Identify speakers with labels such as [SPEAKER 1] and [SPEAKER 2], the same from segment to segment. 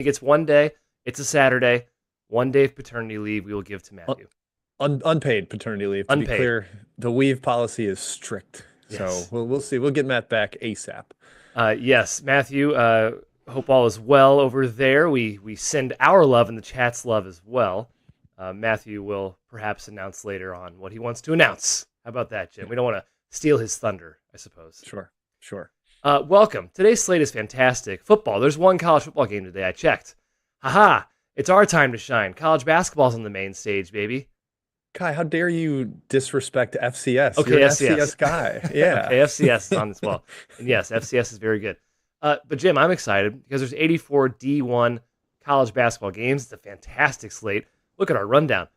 [SPEAKER 1] He gets one day. It's a Saturday. One day of paternity leave we will give to
[SPEAKER 2] Un-
[SPEAKER 1] Matthew.
[SPEAKER 2] unpaid paternity leave. To be
[SPEAKER 1] Unpaid.
[SPEAKER 2] clear, the weave policy is strict. So
[SPEAKER 1] Yes.
[SPEAKER 2] we'll see. We'll get Matt back ASAP.
[SPEAKER 1] Yes, Matthew. Hope all is well over there. We send our love and the chat's love as well. Matthew will perhaps announce later on what he wants to announce. How about that, Jim?
[SPEAKER 2] Yeah,
[SPEAKER 1] We don't want to steal his thunder, I suppose.
[SPEAKER 2] sure, sure.
[SPEAKER 1] Welcome. Today's slate is fantastic. Football. There's one college football game today. I checked. Haha. It's our time to shine. College basketball's on the main stage, baby.
[SPEAKER 2] Kai, how dare you disrespect FCS? You're
[SPEAKER 1] Okay,
[SPEAKER 2] an
[SPEAKER 1] FCS.
[SPEAKER 2] FCS guy. Yeah.
[SPEAKER 1] Okay, FCS is on as well. And yes, FCS is very good. But Jim, I'm excited because there's 84 D1 college basketball games. It's a fantastic slate. Look at our rundown.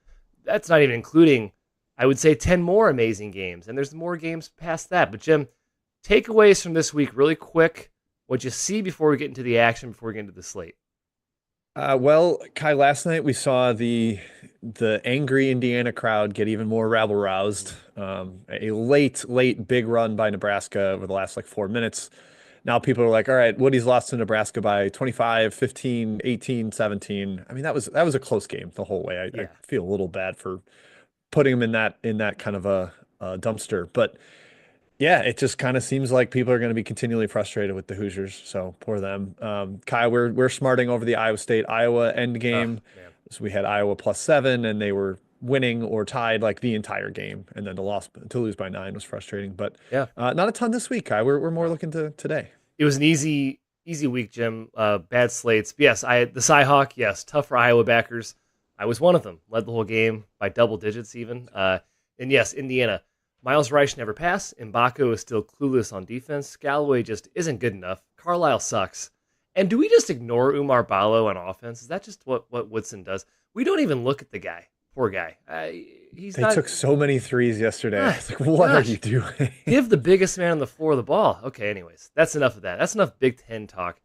[SPEAKER 1] That's not even including, I would say, 10 more amazing games. And there's more games past that. But Jim, takeaways from this week really quick. What you see before we get into the action, before we get into the slate.
[SPEAKER 2] Well, Kai, last night we saw the angry Indiana crowd get even more rabble roused. A late big run by Nebraska over the last like 4 minutes. Now people are like, all right, Woody's lost to Nebraska by 25, 15, 18, 17. I mean, that was a close game the whole way. I
[SPEAKER 1] Yeah.
[SPEAKER 2] feel a little bad for putting him in that kind of a dumpster. But yeah, it just kind of seems like people are going to be continually frustrated with the Hoosiers. So poor them. Kai, we're smarting over the Iowa State Iowa end
[SPEAKER 1] Oh,
[SPEAKER 2] game.
[SPEAKER 1] man.
[SPEAKER 2] So we had Iowa +7, and they were winning or tied like the entire game, and then to lose by 9 was frustrating. But
[SPEAKER 1] Yeah.
[SPEAKER 2] not a ton this week, Kai. We're more
[SPEAKER 1] No.
[SPEAKER 2] looking to today.
[SPEAKER 1] It was an easy week, Jim. Bad slates. But yes, the Cyhawk. Yes, tough for Iowa backers. I was one of them. Led the whole game by double digits, even. And yes, Indiana. Miles Reich never passed. Mbako is still clueless on defense. Galloway just isn't good enough. Carlisle sucks. And do we just ignore Umar Ballo on offense? Is that just what Woodson does? We don't even look at the guy. Poor guy. He's
[SPEAKER 2] They
[SPEAKER 1] not.
[SPEAKER 2] took so many threes yesterday.
[SPEAKER 1] My
[SPEAKER 2] It's like, what are you
[SPEAKER 1] gosh.
[SPEAKER 2] doing?
[SPEAKER 1] Give the biggest man on the floor the ball. Okay, anyways, that's enough of that. That's enough Big Ten talk.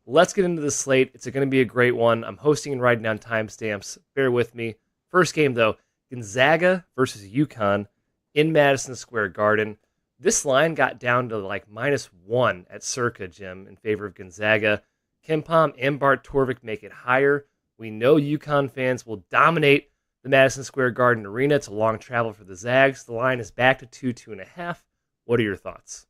[SPEAKER 1] Let's get into the slate. It's going to be a great one. I'm hosting and writing down timestamps. Bear with me. First game, though, Gonzaga versus UConn in Madison Square Garden. This line got down to like -1 at Circa, Jim, in favor of Gonzaga. Ken Pom and Bart Torvik make it higher. We know UConn fans will dominate the Madison Square Garden Arena. It's a long travel for the Zags. The line is back to 2.5. What are your thoughts?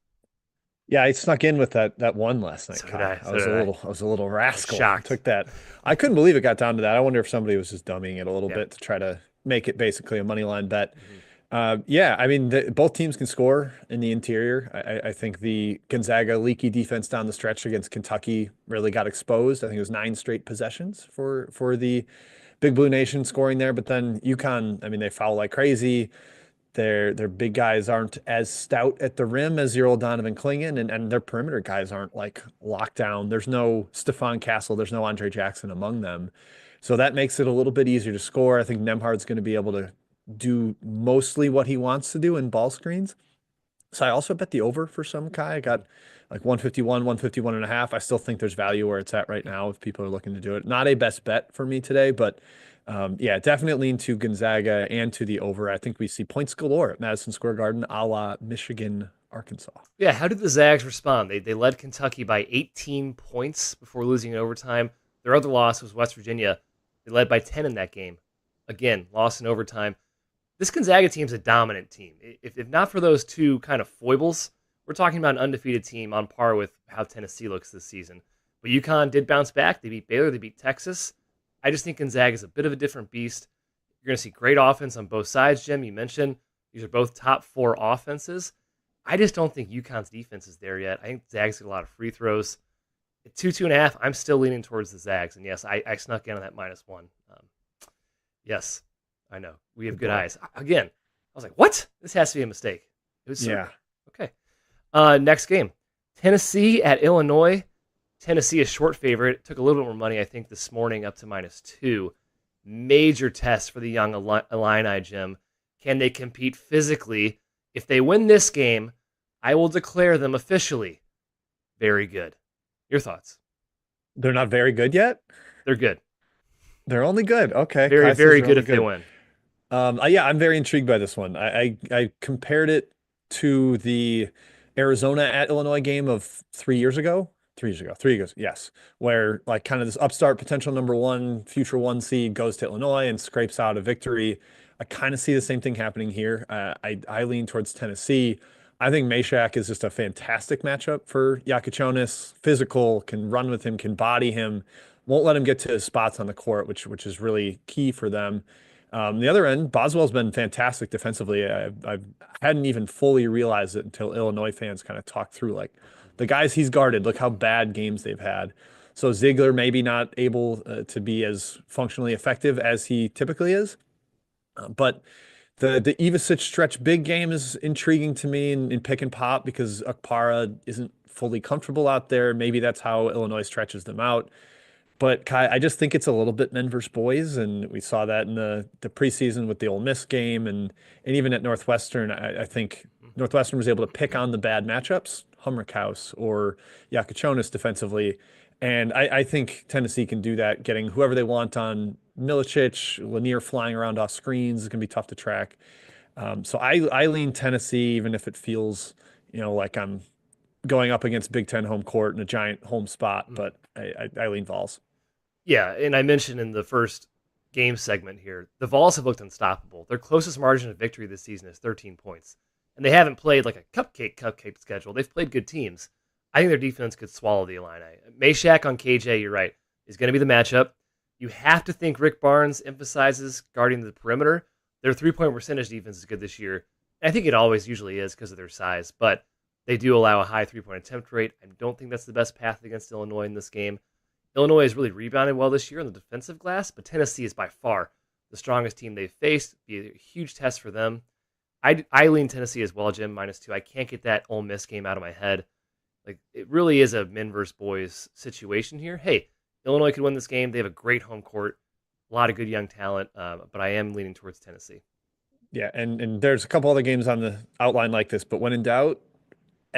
[SPEAKER 2] Yeah, I snuck in with that one last night,
[SPEAKER 1] So did
[SPEAKER 2] Kai.
[SPEAKER 1] I.
[SPEAKER 2] I
[SPEAKER 1] So
[SPEAKER 2] was
[SPEAKER 1] did
[SPEAKER 2] a
[SPEAKER 1] I.
[SPEAKER 2] little I was a little
[SPEAKER 1] I was
[SPEAKER 2] rascal. I
[SPEAKER 1] shocked.
[SPEAKER 2] took that. I couldn't believe it got down to that. I wonder if somebody was just dummying it a little
[SPEAKER 1] Yeah.
[SPEAKER 2] bit to try to make it basically a money line bet.
[SPEAKER 1] Mhm.
[SPEAKER 2] Yeah, I mean, both teams can score in the interior. I think the Gonzaga leaky defense down the stretch against Kentucky really got exposed. I think it was 9 straight possessions for the Big Blue Nation scoring there. But then UConn, I mean, they foul like crazy. Their big guys aren't as stout at the rim as your old Donovan Clingan, and their perimeter guys aren't like locked down. There's no Stephon Castle, there's no Andre Jackson among them. So that makes it a little bit easier to score. I think Nemhard's going to be able to do mostly what he wants to do in ball screens. So I also bet the over for some Kai. I got like 151, 151 and a half. I still think there's value where it's at right now if people are looking to do it. Not a best bet for me today, but yeah, definitely into Gonzaga and to the over. I think we see points galore at Madison Square Garden, a la Michigan, Arkansas.
[SPEAKER 1] Yeah, how did the Zags respond? They led Kentucky by 18 points before losing in overtime. Their other loss was West Virginia. They led by 10 in that game. Again, lost in overtime. This Gonzaga team's a dominant team. If not for those two kind of foibles, we're talking about an undefeated team on par with how Tennessee looks this season. But UConn did bounce back. They beat Baylor. They beat Texas. I just think Gonzaga is a bit of a different beast. You're going to see great offense on both sides, Jim. You mentioned these are both top 4 offenses. I just don't think UConn's defense is there yet. I think Zags get a lot of free throws. At 2.5, I'm still leaning towards the Zags. And yes, I snuck in on that -1. Yes, I know. We have
[SPEAKER 2] Good
[SPEAKER 1] good
[SPEAKER 2] boy.
[SPEAKER 1] eyes. Again, I was like, what? This has to be a mistake. It was
[SPEAKER 2] Yeah.
[SPEAKER 1] Circa. Okay. Next game. Tennessee at Illinois. Tennessee is short favorite. Took a little bit more money, I think, this morning up to -2. Major test for the young Illini, Jim. Can they compete physically? If they win this game, I will declare them officially very good. Your thoughts?
[SPEAKER 2] They're not very good yet.
[SPEAKER 1] They're good.
[SPEAKER 2] They're only good. Okay.
[SPEAKER 1] Very,
[SPEAKER 2] Kai says
[SPEAKER 1] very
[SPEAKER 2] they're
[SPEAKER 1] good
[SPEAKER 2] only
[SPEAKER 1] if they
[SPEAKER 2] good.
[SPEAKER 1] win.
[SPEAKER 2] Yeah, I'm very intrigued by this one. I compared it to the Arizona at Illinois game of 3 years ago. 3 years ago. 3 years, yes. Where like kind of this upstart potential number one, future one seed goes to Illinois and scrapes out a victory. I kind of see the same thing happening here. I lean towards Tennessee. I think Meshack is just a fantastic matchup for Yakuchonis. Physical, can run with him, can body him, won't let him get to his spots on the court, which is really key for them. The other end, Boswell's been fantastic defensively. I hadn't even fully realized it until Illinois fans kind of talked through like the guys he's guarded. Look how bad games they've had. So Ziegler maybe not able to be as functionally effective as he typically is, but the Ivisic stretch big game is intriguing to me in pick and pop because Okpara isn't fully comfortable out there. Maybe that's how Illinois stretches them out. But Kai, I just think it's a little bit men versus boys, and we saw that in the preseason with the Ole Miss game, and even at Northwestern. I think Northwestern was able to pick on the bad matchups, Humrickhouse or Yakuchonis defensively, and I think Tennessee can do that, getting whoever they want on Milicic, Lanier flying around off screens is going to be tough to track. So I lean Tennessee, even if it feels like I'm going up against Big Ten home court in a giant home spot, but I lean Vols.
[SPEAKER 1] Yeah, and I mentioned in the first game segment here, the Vols have looked unstoppable. Their closest margin of victory this season is 13 points. And they haven't played like a cupcake schedule. They've played good teams. I think their defense could swallow the Illini. Meshack on KJ, you're right, is going to be the matchup. You have to think Rick Barnes emphasizes guarding the perimeter. Their three-point percentage defense is good this year. I think it always usually is because of their size, but they do allow a high three-point attempt rate. I don't think that's the best path against Illinois in this game. Illinois has really rebounded well this year on the defensive glass, but Tennessee is by far the strongest team they've faced. Be a huge test for them. I lean Tennessee as well, Jim, -2. I can't get that Ole Miss game out of my head. Like, it really is a men versus boys situation here. Hey, Illinois could win this game. They have a great home court, a lot of good young talent, but I am leaning towards Tennessee.
[SPEAKER 2] Yeah, and there's a couple other games on the outline like this, but when in doubt,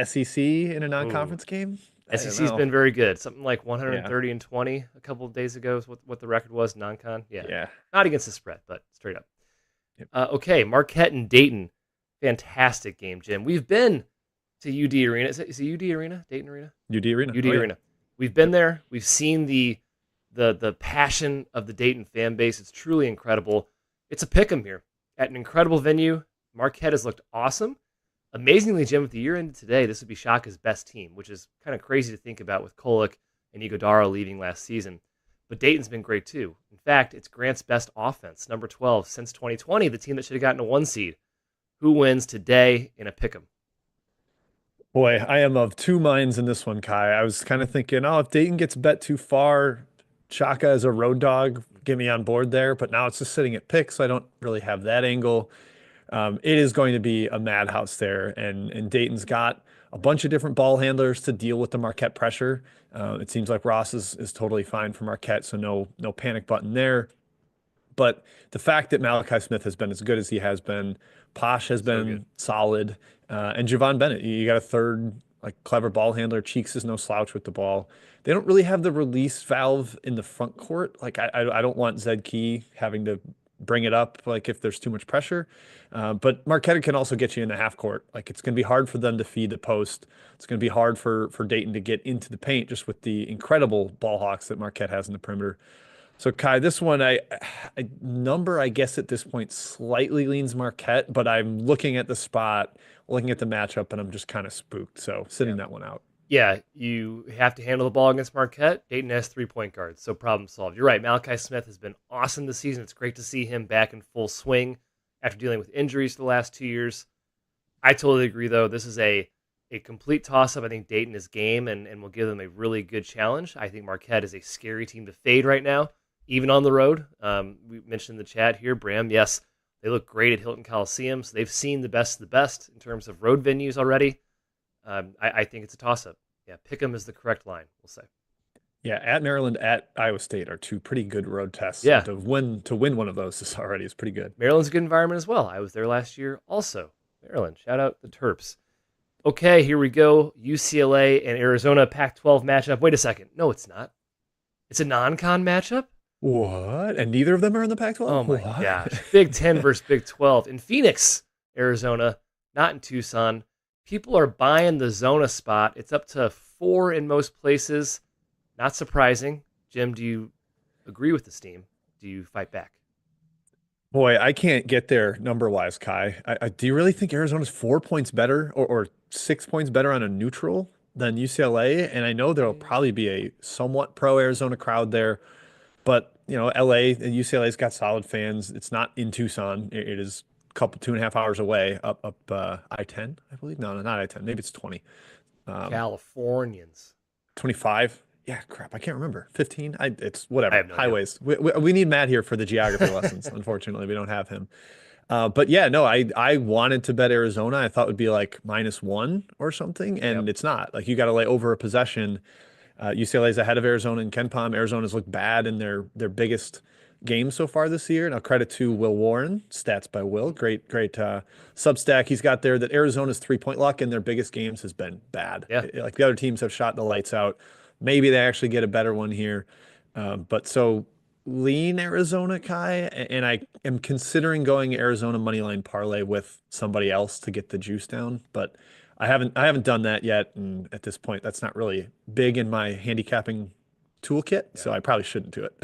[SPEAKER 2] SEC in a non-conference game.
[SPEAKER 1] SEC's been very good. Something like 130-20 a couple of days ago is what the record was, non-con. Yeah. Not against the spread, but straight up. Yep. Okay, Marquette and Dayton. Fantastic game, Jim. We've been to UD Arena. Is it UD Arena? Dayton Arena?
[SPEAKER 2] UD Arena.
[SPEAKER 1] UD Arena. We've been there. We've seen the passion of the Dayton fan base. It's truly incredible. It's a pick'em here at an incredible venue. Marquette has looked awesome. Amazingly, Jim, with the year ended today, this would be Shaka's best team, which is kind of crazy to think about with Kolek and Iguodala leaving last season. But Dayton's been great too. In fact, it's Grant's best offense, number 12 since 2020, the team that should have gotten a 1 seed. Who wins today in a pick'em?
[SPEAKER 2] Boy, I am of two minds in this one, Kai. I was kind of thinking, if Dayton gets bet too far, Shaka as a road dog, get me on board there. But now it's just sitting at pick, so I don't really have that angle. It is going to be a madhouse there, and Dayton's got a bunch of different ball handlers to deal with the Marquette pressure. It seems like Ross is totally fine for Marquette, so no panic button there. But the fact that Malachi Smith has been as good as he has been, Posh has been solid, and Javon Bennett, you got a third clever ball handler. Cheeks is no slouch with the ball. They don't really have the release valve in the front court. I don't want Zed Key having to bring it up if there's too much pressure. But Marquette can also get you in the half court. It's going to be hard for them to feed the post. It's going to be hard for Dayton to get into the paint just with the incredible ball hawks that Marquette has in the perimeter. So Kai, this one, I guess at this point slightly leans Marquette, but I'm looking at the spot, looking at the matchup, and I'm just kind of spooked. So sitting that one out.
[SPEAKER 1] Yeah, you have to handle the ball against Marquette. Dayton has 3-point guards, so problem solved. You're right. Malachi Smith has been awesome this season. It's great to see him back in full swing after dealing with injuries for the last 2 years. I totally agree, though. This is a complete toss-up. I think Dayton is game and will give them a really good challenge. I think Marquette is a scary team to fade right now, even on the road. We mentioned in the chat here, Bram, yes, they look great at Hilton Coliseum, so they've seen the best of the best in terms of road venues already. I think it's a toss-up. Yeah, Pick'em is the correct line, we'll say.
[SPEAKER 2] Yeah, at Maryland, at Iowa State are two pretty good road tests.
[SPEAKER 1] Yeah.
[SPEAKER 2] To win one of those is pretty good.
[SPEAKER 1] Maryland's a good environment as well. I was there last year also. Maryland, shout out the Terps. Okay, here we go. UCLA and Arizona Pac-12 matchup. Wait a second. No, it's not. It's a non-con matchup?
[SPEAKER 2] What? And neither of them are in the Pac-12?
[SPEAKER 1] Oh my gosh. Big 10 versus Big 12 in Phoenix, Arizona, not in Tucson. People are buying the Zona spot. It's up to 4 in most places. Not surprising. Jim, do you agree with this team? Do you fight back?
[SPEAKER 2] Boy, I can't get there number wise, Kai. Do you really think Arizona's 4 points better or 6 points better on a neutral than UCLA? And I know there'll probably be a somewhat pro Arizona crowd there, but LA and UCLA's got solid fans. It's not in Tucson. It is a couple 2.5 hours away up I-10, I believe. No, not I-10. Maybe it's 20. Um,
[SPEAKER 1] Californians.
[SPEAKER 2] 25. Yeah, crap. I can't remember. 15. It's
[SPEAKER 1] I
[SPEAKER 2] whatever.
[SPEAKER 1] have no idea.
[SPEAKER 2] Highways. We need Matt here for the geography lessons. Unfortunately, we don't have him. But yeah, no, I wanted to bet Arizona. I thought it would be like -1 or something, and
[SPEAKER 1] Yep.
[SPEAKER 2] it's not. Like you got to lay over a possession. UCLA's ahead of Arizona in Ken Palm. Arizona's looked bad in their biggest game so far this year. Now credit to Will Warren, stats by Will. Great Substack he's got there that Arizona's 3-point luck in their biggest games has been bad.
[SPEAKER 1] Yeah.
[SPEAKER 2] Like the other teams have shot the lights out. Maybe they actually get a better one here. But so lean Arizona, Kai, and I am considering going Arizona money line parlay with somebody else to get the juice down, but I haven't done that yet, and at this point, that's not really big in my handicapping toolkit,
[SPEAKER 1] Yeah.
[SPEAKER 2] so I probably shouldn't do it.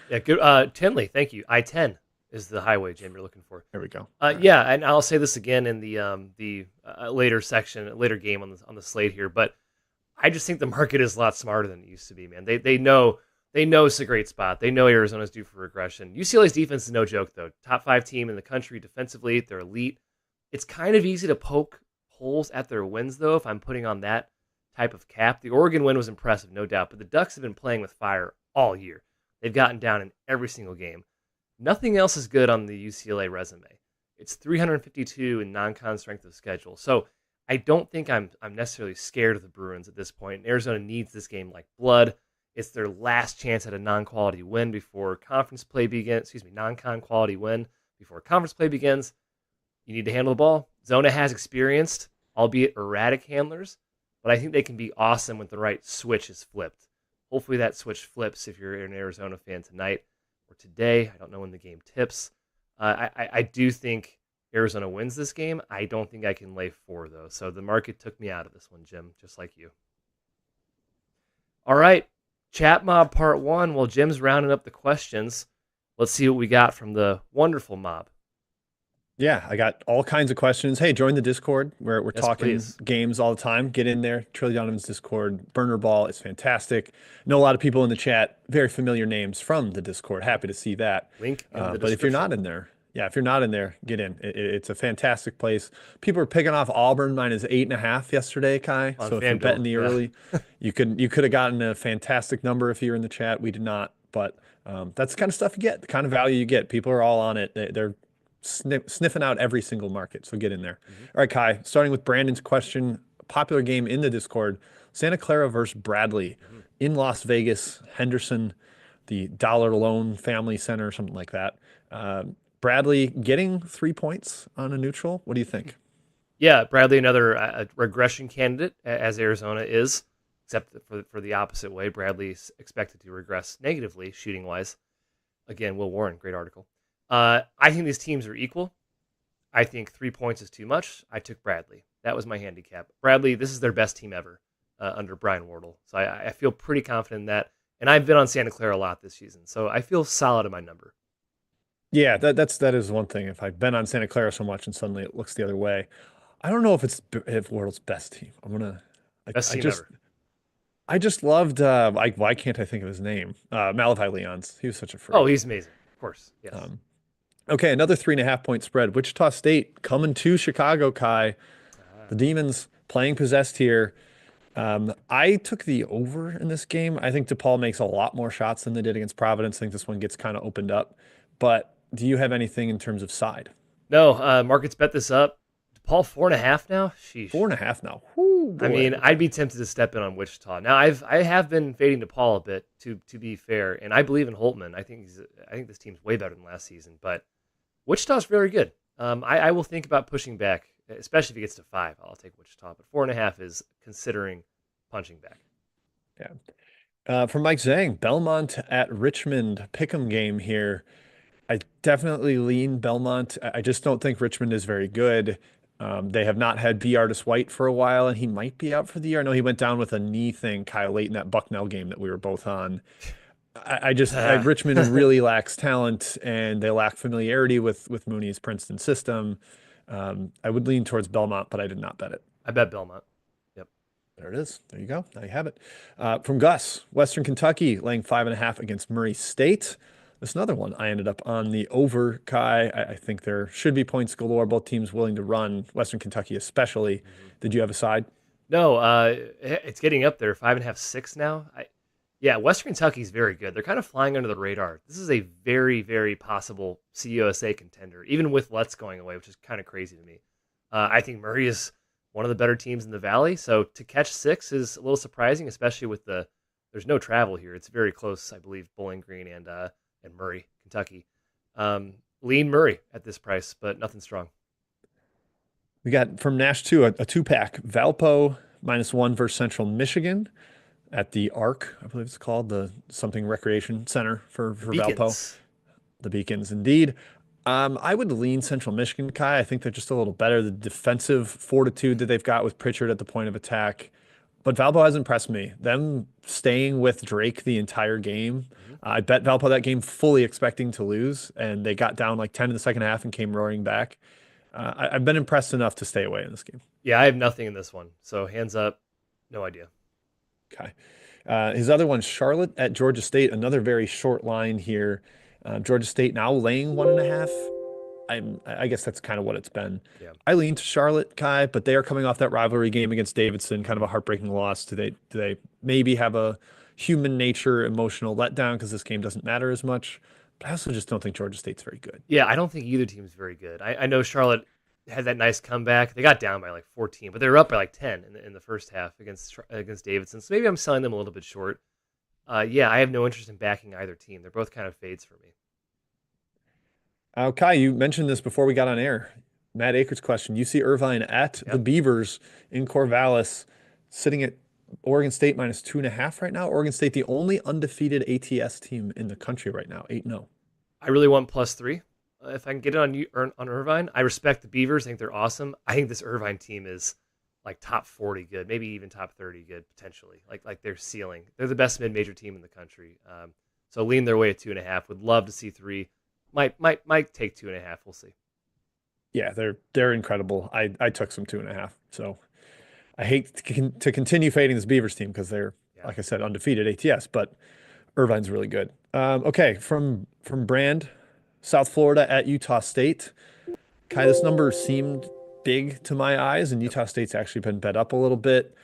[SPEAKER 1] Yeah. Good. Tinley, thank you. I-10 is the highway, Jim, you're looking for.
[SPEAKER 2] There we go.
[SPEAKER 1] Yeah, and I'll say this again in the later game on the slate here, but I just think the market is a lot smarter than it used to be, man. They know it's a great spot. They know Arizona's due for regression. UCLA's defense is no joke, though. Top 5 team in the country defensively. They're elite. It's kind of easy to poke holes at their wins, though, if I'm putting on that type of cap. The Oregon win was impressive, no doubt, but the Ducks have been playing with fire all year. They've gotten down in every single game. Nothing else is good on the UCLA resume. It's 352 in non-con strength of schedule. So I don't think I'm necessarily scared of the Bruins at this point. Arizona needs this game like blood. It's their last chance at a non-quality win before conference play begins. Excuse me, non-con quality win before conference play begins. You need to handle the ball. Zona has experienced, albeit erratic handlers, but I think they can be awesome when the right switch is flipped. Hopefully that switch flips if you're an Arizona fan tonight or today. I don't know when the game tips. I do think Arizona wins this game. I don't think I can lay 4, though. So the market took me out of this one, Jim, just like you. All right. Chat Mob Part 1. While Jim's rounding up the questions, let's see what we got from the wonderful mob.
[SPEAKER 2] Yeah, I got all kinds of questions. Hey, join the Discord. We're
[SPEAKER 1] Yes,
[SPEAKER 2] talking
[SPEAKER 1] please.
[SPEAKER 2] games all the time. Get in there. Trilly Donovan's Discord. Burner Ball is fantastic. Know a lot of people in the chat. Very familiar names from the Discord. Happy to see that.
[SPEAKER 1] Link in the
[SPEAKER 2] But if
[SPEAKER 1] description.
[SPEAKER 2] you're not in there, yeah, if you're not in there, get in. It's a fantastic place. People are picking off Auburn -8.5 yesterday, Kai.
[SPEAKER 1] On
[SPEAKER 2] So if you're
[SPEAKER 1] FanDuel,
[SPEAKER 2] betting the
[SPEAKER 1] yeah.
[SPEAKER 2] early, you could have gotten a fantastic number if you're in the chat. We did not, but that's the kind of stuff you get, the kind of value you get. People are all on it. They're sniffing out every single market. So get in there.
[SPEAKER 1] Mhm.
[SPEAKER 2] All right, Kai, starting with Brandon's question, popular game in the Discord, Santa Clara versus Bradley
[SPEAKER 1] Mhm.
[SPEAKER 2] in Las Vegas, Henderson, the Dollar Loan Family Center, or something like that. Bradley getting 3 points on a neutral. What do you think?
[SPEAKER 1] Yeah, Bradley, another regression candidate, as Arizona is, except for the opposite way. Bradley's expected to regress negatively, shooting-wise. Again, Will Warren, great article. I think these teams are equal. I think 3 points is too much. I took Bradley. That was my handicap. Bradley, this is their best team ever under Brian Wardle. So I feel pretty confident in that. And I've been on Santa Clara a lot this season. So I feel solid in my number.
[SPEAKER 2] Yeah, that is one thing. If I've been on Santa Clara so much and suddenly it looks the other way, I don't know if Wardle's best team.
[SPEAKER 1] Best
[SPEAKER 2] I
[SPEAKER 1] team
[SPEAKER 2] just
[SPEAKER 1] ever.
[SPEAKER 2] I just loved why can't I think of his name? Malachi Leons. He was such a freak.
[SPEAKER 1] Oh, he's amazing. Of course. Yes.
[SPEAKER 2] Okay, another 3.5 point spread. Wichita State coming to Chicago, Kai. The Demons playing possessed here. I took the over in this game. I think DePaul makes a lot more shots than they did against Providence. I think this one gets kind of opened up. But do you have anything in terms of side?
[SPEAKER 1] No, markets bet this up. DePaul 4.5 now? Sheesh.
[SPEAKER 2] 4.5 now. Whoo,
[SPEAKER 1] I
[SPEAKER 2] boy.
[SPEAKER 1] mean, I'd be tempted to step in on Wichita. Now, I have been fading DePaul a bit to be fair, and I believe in Holtman. I think this team's way better than last season, but Wichita's very good. I will think about pushing back, especially if it gets to 5. I'll take Wichita, but 4.5 is considering punching back.
[SPEAKER 2] Yeah. From Mike Zhang, Belmont at Richmond pick'em game here. I definitely lean Belmont. I just don't think Richmond is very good. They have not had B. Artist White for a while, and he might be out for the year. I know he went down with a knee thing, Kyle, late in that Bucknell game that we were both on. Richmond really lacks talent, and they lack familiarity with Mooney's Princeton system. I would lean towards Belmont, but I did not bet it.
[SPEAKER 1] I bet Belmont. Yep.
[SPEAKER 2] There it is. There you go. Now you have it. From Gus, Western Kentucky laying 5.5 against Murray State. That's another one. I ended up on the over, Kai. I think there should be points galore. Both teams willing to run, Western Kentucky especially. Did you have a side?
[SPEAKER 1] No, it's getting up there. 5.5, 6 now. Yeah, Western Kentucky's very good. They're kind of flying under the radar. This is a very, very possible CUSA contender, even with Lutz going away, which is kind of crazy to me. I think Murray is one of the better teams in the Valley, so to catch 6 is a little surprising, especially with there's no travel here. It's very close, I believe, Bowling Green and Murray, Kentucky. Lean Murray at this price, but nothing strong.
[SPEAKER 2] We got from Nash 2 a 2-pack. Valpo -1 versus Central Michigan at the ARC, I believe it's called, the something recreation center for Valpo. The Beacons, indeed. I would lean Central Michigan, Kai. I think they're just a little better. The defensive fortitude that they've got with Pritchard at the point of attack. But Valpo has impressed me. Them staying with Drake the entire game. I bet Valpo that game fully expecting to lose, and they got down like 10 in the second half and came roaring back. I've been impressed enough to stay away in this game.
[SPEAKER 1] Yeah, I have nothing in this one. So hands up, no idea.
[SPEAKER 2] Okay. His other one, Charlotte at Georgia State, another very short line here. Georgia State now laying 1.5. I guess that's kind of what it's been.
[SPEAKER 1] Yeah.
[SPEAKER 2] I lean to Charlotte, Kai, but they are coming off that rivalry game against Davidson, kind of a heartbreaking loss. Do they maybe have a human nature emotional letdown because this game doesn't matter as much? But I also just don't think Georgia State's very good.
[SPEAKER 1] Yeah, I don't think either team's very good. I know Charlotte had that nice comeback. They got down by like 14, but they were up by like 10 in the first half against Davidson. So maybe I'm selling them a little bit short. Yeah, I have no interest in backing either team. They're both kind of fades for me.
[SPEAKER 2] Kai, you mentioned this before we got on air. Matt Akers' question. UC Irvine at the Beavers in Corvallis, sitting at Oregon State -2.5 right now. Oregon State, the only undefeated ATS team in the country right now, 8-0.
[SPEAKER 1] I really want +3. If I can get it on Irvine, I respect the Beavers. I think they're awesome. I think this Irvine team is like top 40 good, maybe even top 30 good potentially. Like their ceiling. They're the best mid-major team in the country. So lean their way at 2.5. Would love to see 3. Might take 2.5. We'll see.
[SPEAKER 2] Yeah, they're incredible. I took some 2.5. So I hate to continue fading this Beavers team because they're, like I said, undefeated ATS, but Irvine's really good. Okay, from Brand, South Florida at Utah State. Kai, this number seemed big to my eyes, and Utah State's actually been bet up a little bit.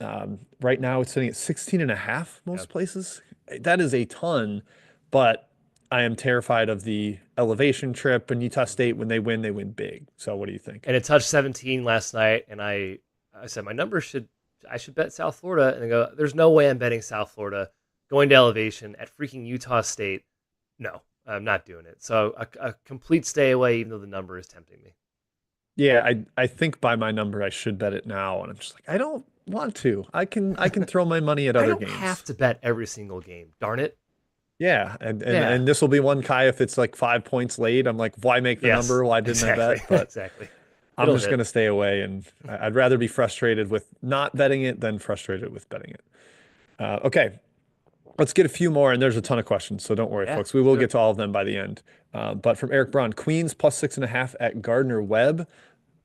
[SPEAKER 2] Right now it's sitting at 16.5 most places. That is a ton, but I am terrified of the elevation trip, and Utah State, when they win big. So what do you think?
[SPEAKER 1] And it touched 17 last night, and I said my number I should bet South Florida, and I go, there's no way I'm betting South Florida going to elevation at freaking Utah State. No, I'm not doing it. So a complete stay away, even though the number is tempting me.
[SPEAKER 2] Yeah, I think by my number I should bet it now, and I'm just like, I don't want to. I can throw my money at other games.
[SPEAKER 1] I don't have to bet every single game. Darn it.
[SPEAKER 2] Yeah, and this will be one, Kai, if it's like 5 points late, I'm like, why make the number? Why didn't I bet? But
[SPEAKER 1] exactly.
[SPEAKER 2] I'm just going to stay away, and I'd rather be frustrated with not betting it than frustrated with betting it. Okay, let's get a few more, and there's a ton of questions, so don't worry, folks. We will get to all of them by the end. But from Eric Braun, Queens +6.5 at Gardner-Webb.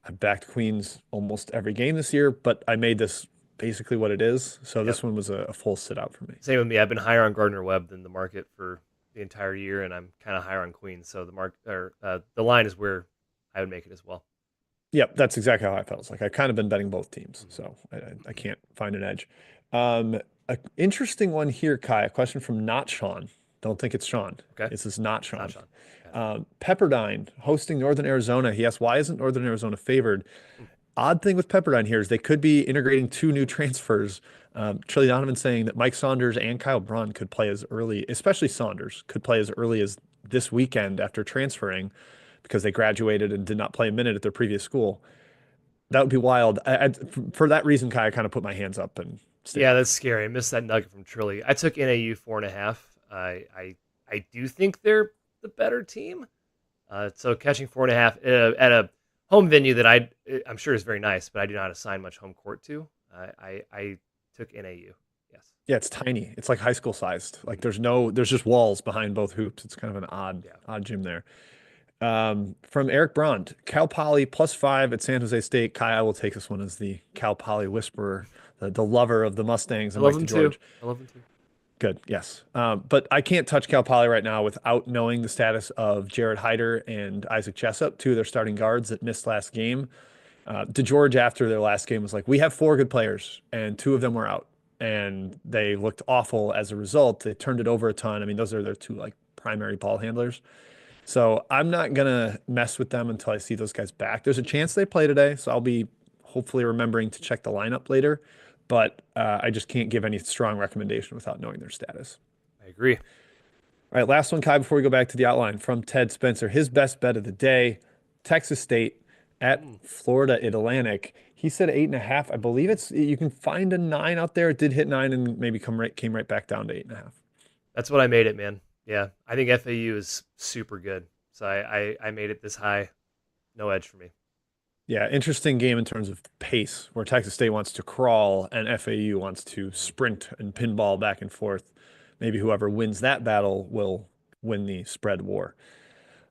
[SPEAKER 2] I've backed Queens almost every game this year, but I made this basically what it is. So this one was a full sit out for me.
[SPEAKER 1] Same with me. I've been higher on Gardner-Webb than the market for the entire year, and I'm kind of higher on Queens. So the line is where I would make it as well.
[SPEAKER 2] Yep, that's exactly how I felt. It's like I've kind of been betting both teams, so I can't find an edge. An interesting one here, Kai. A question from Not Sean. Don't think it's Sean.
[SPEAKER 1] Okay.
[SPEAKER 2] This is not Sean.
[SPEAKER 1] Not Sean.
[SPEAKER 2] Pepperdine hosting Northern Arizona. He asked, why isn't Northern Arizona favored? Odd thing with Pepperdine here is they could be integrating 2 new transfers. Trilly Donovan saying that Mike Saunders and Kyle Braun could play as early, especially Saunders, could play as early as this weekend after transferring because they graduated and did not play a minute at their previous school. That would be wild. For that reason, Kai, I kind of put my hands up and stayed.
[SPEAKER 1] Yeah, that's scary. I missed that nugget from Trilly. I took NAU 4.5. I do think they're the better team. So catching 4.5 at a home venue that I'm sure is very nice, but I do not assign much home court to. I took NAU. Yes.
[SPEAKER 2] Yeah, it's tiny. It's like high school sized. Like there's just walls behind both hoops. It's kind of an
[SPEAKER 1] Yeah.
[SPEAKER 2] odd gym there. From Eric Brandt, Cal Poly +5 at San Jose State. Kai, I will take this one as the Cal Poly whisperer, the lover of the Mustangs
[SPEAKER 1] I
[SPEAKER 2] and
[SPEAKER 1] love
[SPEAKER 2] Mike
[SPEAKER 1] them too.
[SPEAKER 2] DeGeorge.
[SPEAKER 1] I love them too.
[SPEAKER 2] Good, yes. But I can't touch Cal Poly right now without knowing the status of Jared Hyder and Isaac Jessup, two of their starting guards that missed last game. DeGeorge, after their last game, was like, "We have four good players, and two of them were out, and they looked awful as a result. They turned it over a ton. I mean, those are their two like primary ball handlers. So I'm not gonna mess with them until I see those guys back. There's a chance they play today, so I'll be hopefully remembering to check the lineup later. But I just can't give any strong recommendation without knowing their status.
[SPEAKER 1] I agree.
[SPEAKER 2] All right, last one, Kai, before we go back to the outline from Ted Spencer. His best bet of the day, Texas State at Florida Atlantic. He said 8.5. I believe you can find a 9 out there. It did hit 9 and maybe came right back down to 8.5.
[SPEAKER 1] That's what I made it, man. Yeah, I think FAU is super good. So I made it this high. No edge for me.
[SPEAKER 2] Yeah, interesting game in terms of pace, where Texas State wants to crawl and FAU wants to sprint and pinball back and forth. Maybe whoever wins that battle will win the spread war.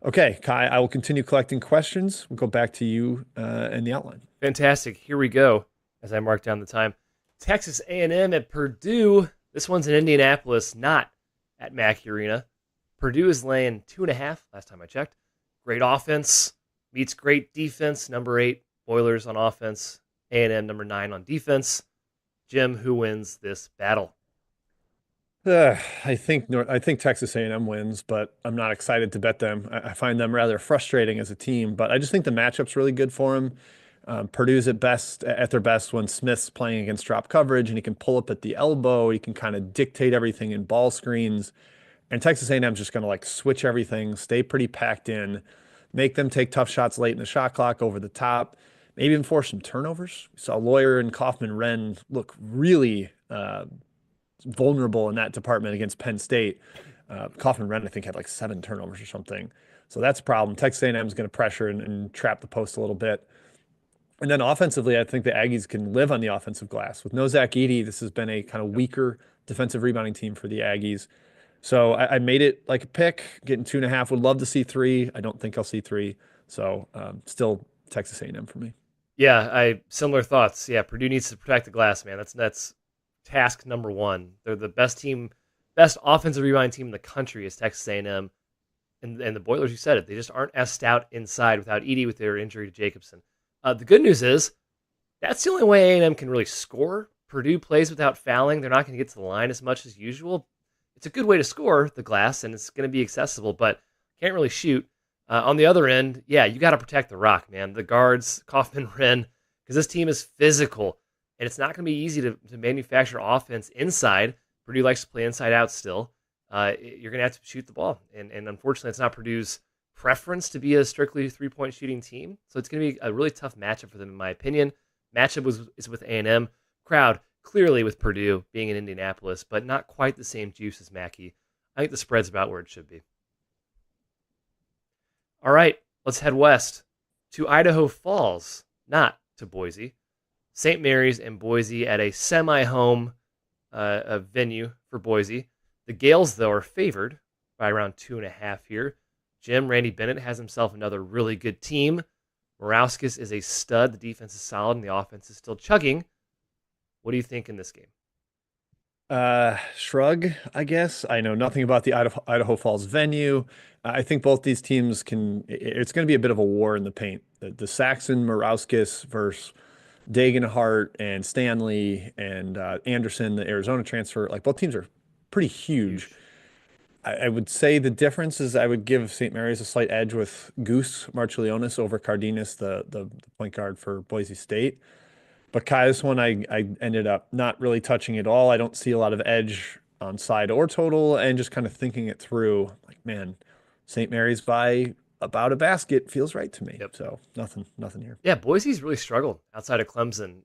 [SPEAKER 2] Okay, Kai, I will continue collecting questions. We'll go back to you and the outline.
[SPEAKER 1] Fantastic. Here we go. As I mark down the time, Texas A&M at Purdue. This one's in Indianapolis, not at Mackey Arena. Purdue is laying 2.5. Last time I checked. Great offense meets great defense. Number 8 Boilers on offense. A&M number 9 on defense. Jim, who wins this battle?
[SPEAKER 2] I think Texas A&M wins, but I'm not excited to bet them. I find them rather frustrating as a team, but I just think the matchup's really good for them. Purdue's at their best when Smith's playing against drop coverage and he can pull up at the elbow. He can kind of dictate everything in ball screens. And Texas A&M's just going to like switch everything, stay pretty packed in, make them take tough shots late in the shot clock over the top, maybe even force some turnovers. We saw Lawyer and Kaufman-Renn look really vulnerable in that department against Penn State. Kaufman-Renn, I think, had like 7 turnovers or something. So that's a problem. Texas A&M is going to pressure and trap the post a little bit. And then offensively, I think the Aggies can live on the offensive glass. With no Zach Edey, this has been a kind of weaker defensive rebounding team for the Aggies. So I made it like a pick, getting 2.5. Would love to see 3. I don't think I'll see 3. So still Texas A&M for me.
[SPEAKER 1] Yeah, similar thoughts. Yeah, Purdue needs to protect the glass, man. That's task number 1. They're the best offensive rebounding team in the country is Texas A&M. And the Boilers, you said it, they just aren't as stout inside without Edey with their injury to Jacobson. The good news is that's the only way A&M can really score. Purdue plays without fouling. They're not going to get to the line as much as usual. It's a good way to score the glass, and it's going to be accessible, but can't really shoot. On the other end, yeah, you got to protect the rock, man. The guards, Kaufman-Renn, because this team is physical, and it's not going to be easy to manufacture offense inside. Purdue likes to play inside out still. You're going to have to shoot the ball, and unfortunately, it's not Purdue's preference to be a strictly three-point shooting team. So it's going to be a really tough matchup for them, in my opinion. Matchup is with A&M. Crowd, clearly with Purdue being in Indianapolis, but not quite the same juice as Mackey. I think the spread's about where it should be. All right, let's head west to Idaho Falls, not to Boise. St. Mary's and Boise at a semi-home venue for Boise. The Gales, though, are favored by around 2.5 here. Jim, Randy Bennett has himself another really good team. Morauskas is a stud. The defense is solid, and the offense is still chugging. What do you think in this game?
[SPEAKER 2] Shrug, I guess. I know nothing about the Idaho Falls venue. I think both these teams it's going to be a bit of a war in the paint. The Saxon Morauskas versus Dagenhart and Stanley and Anderson, the Arizona transfer. Like both teams are pretty huge. I would say the difference is I would give St. Mary's a slight edge with Goose Marchilionis over Cardenas, the point guard for Boise State. But Kai, this one I ended up not really touching at all. I don't see a lot of edge on side or total, and just kind of thinking it through, like, man, St. Mary's by about a basket feels right to me.
[SPEAKER 1] Yep.
[SPEAKER 2] So nothing here.
[SPEAKER 1] Yeah, Boise's really struggled outside of Clemson.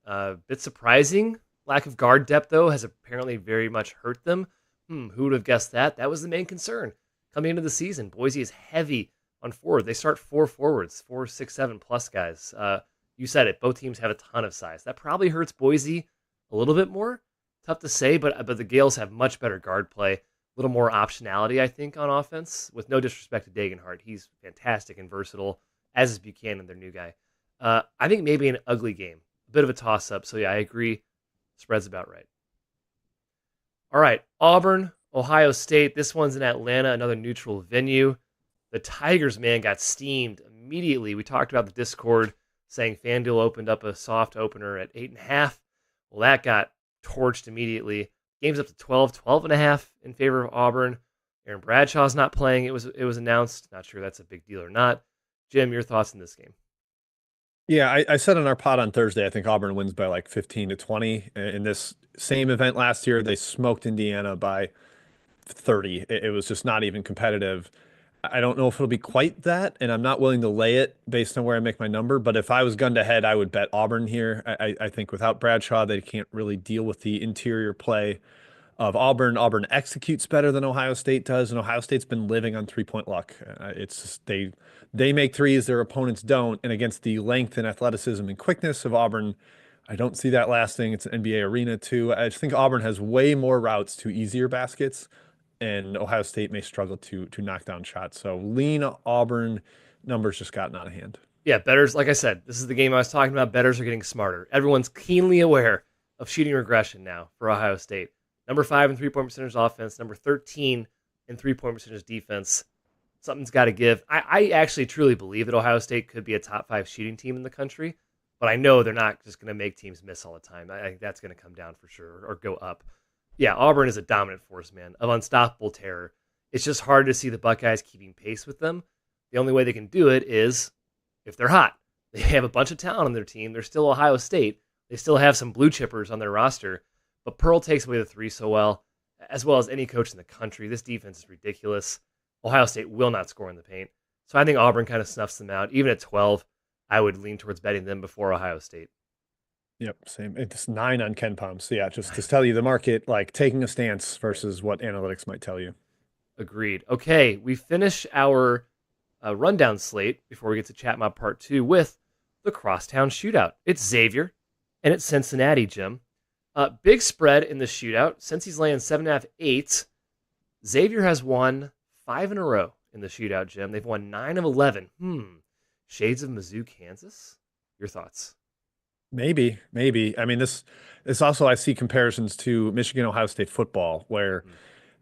[SPEAKER 1] Bit surprising. Lack of guard depth, though, has apparently very much hurt them. Who would have guessed that? That was the main concern coming into the season. Boise is heavy on forward. They start 4 forwards, 4, 6, 7 plus guys. You said it. Both teams have a ton of size. That probably hurts Boise a little bit more. Tough to say, but the Gales have much better guard play, a little more optionality, I think, on offense. With no disrespect to Dagenhart, he's fantastic and versatile, as is Buchanan, their new guy. I think maybe an ugly game, a bit of a toss-up. So yeah, I agree. Spread's about right. All right, Auburn, Ohio State. This one's in Atlanta, another neutral venue. The Tigers, man, got steamed immediately. We talked about the Discord saying FanDuel opened up a soft opener at 8.5. Well, that got torched immediately. Game's up to 12.5 in favor of Auburn. Aaron Bradshaw's not playing. It was announced. Not sure that's a big deal or not. Jim, your thoughts on this game?
[SPEAKER 2] Yeah, I said on our pod on Thursday, I think Auburn wins by like 15-20. In this same event last year, they smoked Indiana by 30. It was just not even competitive. I don't know if it'll be quite that, and I'm not willing to lay it based on where I make my number. But if I was gunned ahead, I would bet Auburn here. I think without Bradshaw, they can't really deal with the interior play of Auburn. Auburn executes better than Ohio State does, and Ohio State's been living on 3-point luck. It's just they make threes, their opponents don't, and against the length and athleticism and quickness of Auburn, I don't see that lasting. It's an NBA arena too. I just think Auburn has way more routes to easier baskets, and Ohio State may struggle to knock down shots. So lean Auburn. Numbers just gotten out of hand.
[SPEAKER 1] Yeah, bettors, like I said, this is the game I was talking about. Bettors are getting smarter. Everyone's keenly aware of shooting regression now for Ohio State. Number 5 in three-point percentage offense, number 13 in three-point percentage defense. Something's got to give. I actually truly believe that Ohio State could be a top 5 shooting team in the country, but I know they're not just going to make teams miss all the time. I think that's going to come down for sure or go up. Yeah, Auburn is a dominant force, man, of unstoppable terror. It's just hard to see the Buckeyes keeping pace with them. The only way they can do it is if they're hot. They have a bunch of talent on their team. They're still Ohio State. They still have some blue chippers on their roster. But Pearl takes away the 3 so well as any coach in the country. This defense is ridiculous. Ohio State will not score in the paint. So I think Auburn kind of snuffs them out. Even at 12, I would lean towards betting them before Ohio State.
[SPEAKER 2] Yep, same. It's 9 on Ken Palm. So yeah, just to tell you the market, like taking a stance versus what analytics might tell you.
[SPEAKER 1] Agreed. Okay, we finish our rundown slate before we get to Chat Mob Part 2 with the Crosstown Shootout. It's Xavier, and it's Cincinnati, Jim. Big spread in the shootout. Since he's laying 7.5, 8, Xavier has won 5 in a row in the shootout, Jim. They've won 9 of 11. Shades of Mizzou, Kansas? Your thoughts?
[SPEAKER 2] Maybe. I mean, this also, I see comparisons to Michigan, Ohio State football, where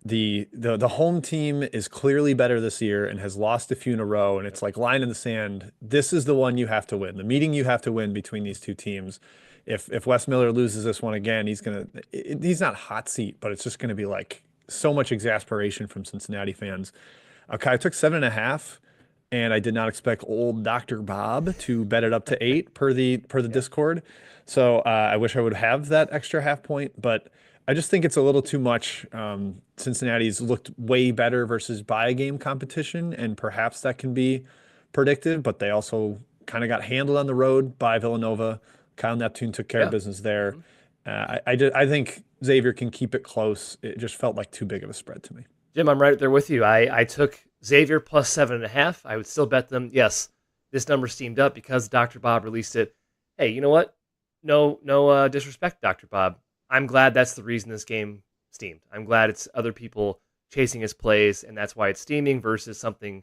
[SPEAKER 2] the home team is clearly better this year and has lost a few in a row, and it's like line in the sand. This is the one you have to win. The meeting you have to win between these two teams. If Wes Miller loses this one again, he's not hot seat, but it's just gonna be like so much exasperation from Cincinnati fans. Okay, I took 7.5, and I did not expect old Dr. Bob to bet it up to 8 per the Discord. So I wish I would have that extra half point, but I just think it's a little too much. Cincinnati's looked way better versus buy game competition, and perhaps that can be predicted, but they also kind of got handled on the road by Villanova. Kyle Neptune took care of business there. I think Xavier can keep it close. It just felt like too big of a spread to me.
[SPEAKER 1] Jim, I'm right there with you. I took Xavier plus 7.5. I would still bet them. Yes, this number steamed up because Dr. Bob released it. Hey, you know what? No disrespect, Dr. Bob. I'm glad that's the reason this game steamed. I'm glad it's other people chasing his plays, and that's why it's steaming versus something